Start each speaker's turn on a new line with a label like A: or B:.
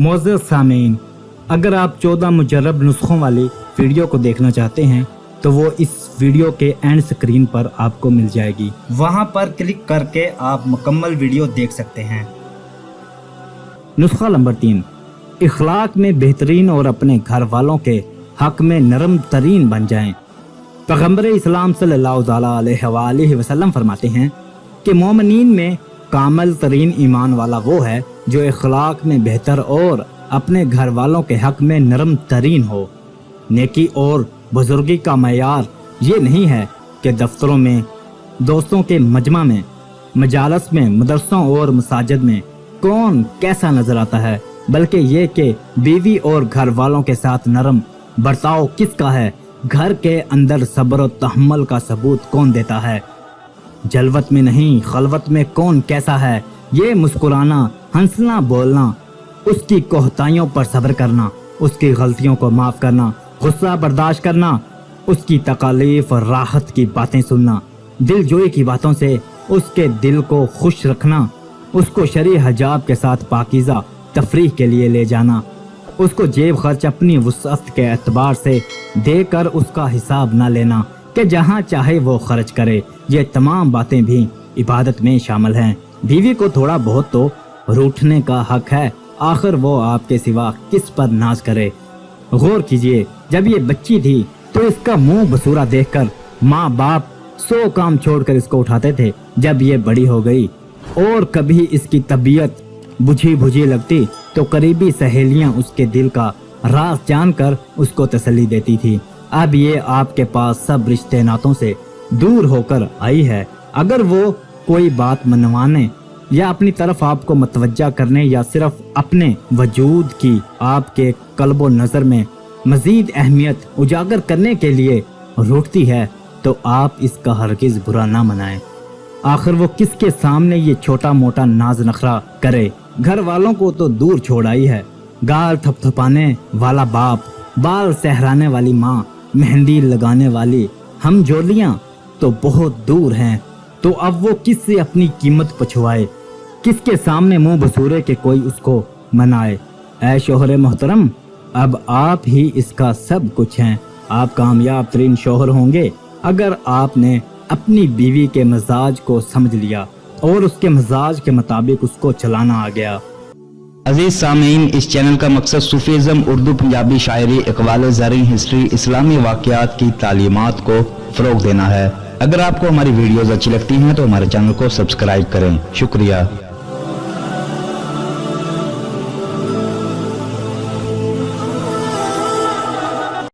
A: मोअज़्ज़ज़ सामीन, अगर आप 14 मुजर्रब नुस्खों वाली वीडियो को देखना चाहते हैं तो वो इस वीडियो के एंड स्क्रीन पर आपको मिल जाएगी। वहां पर क्लिक करके आप मुकम्मल वीडियो देख सकते हैं। नुस्खा नंबर 3, इखलाक में बेहतरीन और अपने घर वालों के हक में नरम तरीन बन जाएं। पैगंबर इस्लाम सल्लल्लाहु अलैहि वसल्लम फरमाते हैं कि मोमिनीन में कामल तरीन ईमान वाला वो है जो इखलाक में बेहतर और अपने घर वालों के हक में नरम तरीन हो। नेकी और बुजुर्गी का मयार ये नहीं है कि दफ्तरों में, दोस्तों के मजमा में, मजालस में, मदरसों और मसाजिद में कौन कैसा नजर आता है, बल्कि ये कि बीवी और घर वालों के साथ नरम बर्ताव किसका है, घर के अंदर सब्र और तहम्मुल का सबूत कौन देता है, जलवत में नहीं खलवत में कौन कैसा है, ये मुस्कुराना, हंसना, बोलना, उसकी कोहताइयों पर सब्र करना, उसकी गलतियों को माफ करना, गुस्सा बर्दाश्त करना, उसकी तकालीफ और राहत की बातें सुनना, दिलजोई की बातों से उसके दिल को खुश रखना, उसको शरई हजाब के साथ पाकीज़ा तफरीह के लिए ले जाना, उसको जेब खर्च अपनी वुसअत के एतबार से देकर उसका हिसाब न लेना कि जहाँ चाहे वो खर्च करे। ये तमाम बातें भी इबादत में शामिल हैं। बीवी को थोड़ा बहुत तो रूठने का हक है, आखिर वो आपके सिवा किस पर नाज करे। गौर कीजिए, जब ये बच्ची थी तो इसका मुंह बसूरा देखकर माँ बाप 100 काम छोड़कर इसको उठाते थे। जब ये बड़ी हो गई और कभी इसकी तबीयत बुझी बुझी लगती तो करीबी सहेलियां उसके दिल का राज जानकर उसको तसल्ली देती थी। अब ये आपके पास सब रिश्ते नातों से दूर होकर आई है। अगर वो कोई बात मनवाने या अपनी तरफ आपको मतवज्जा करने या सिर्फ अपने वजूद की आपके कल्बो नजर में मजीद अहमियत उजागर करने के लिए रूठती है तो आप इसका हरगिज बुरा ना मनाएं। आखिर वो किसके सामने ये छोटा मोटा नाज नखरा करे। घर वालों को तो दूर छोड़ आई है, गाल थपथपाने वाला बाप, बाल सहराने वाली माँ, मेहंदी लगाने वाली हमजोलियां तो बहुत दूर हैं। तो अब वो किससे अपनी कीमत पछुआए, किसके सामने मुंह बसूरे के कोई उसको मनाए। ऐ शोहर मोहतरम, अब आप ही इसका सब कुछ हैं। आप कामयाब तरीन शोहर होंगे अगर आपने अपनी बीवी के मिजाज को समझ लिया और उसके मिजाज के मुताबिक उसको चलाना आ गया।
B: अजीज सामीन, इस चैनल का मकसद सूफीज़म, उर्दू, पंजाबी शायरी, इकबाल ज़री, हिस्ट्री, इस्लामी वाक़यात की तालीमात को फ़रोग़ देना है। अगर आपको हमारी वीडियोज़ अच्छी लगती हैं तो हमारे चैनल को सब्सक्राइब करें। शुक्रिया।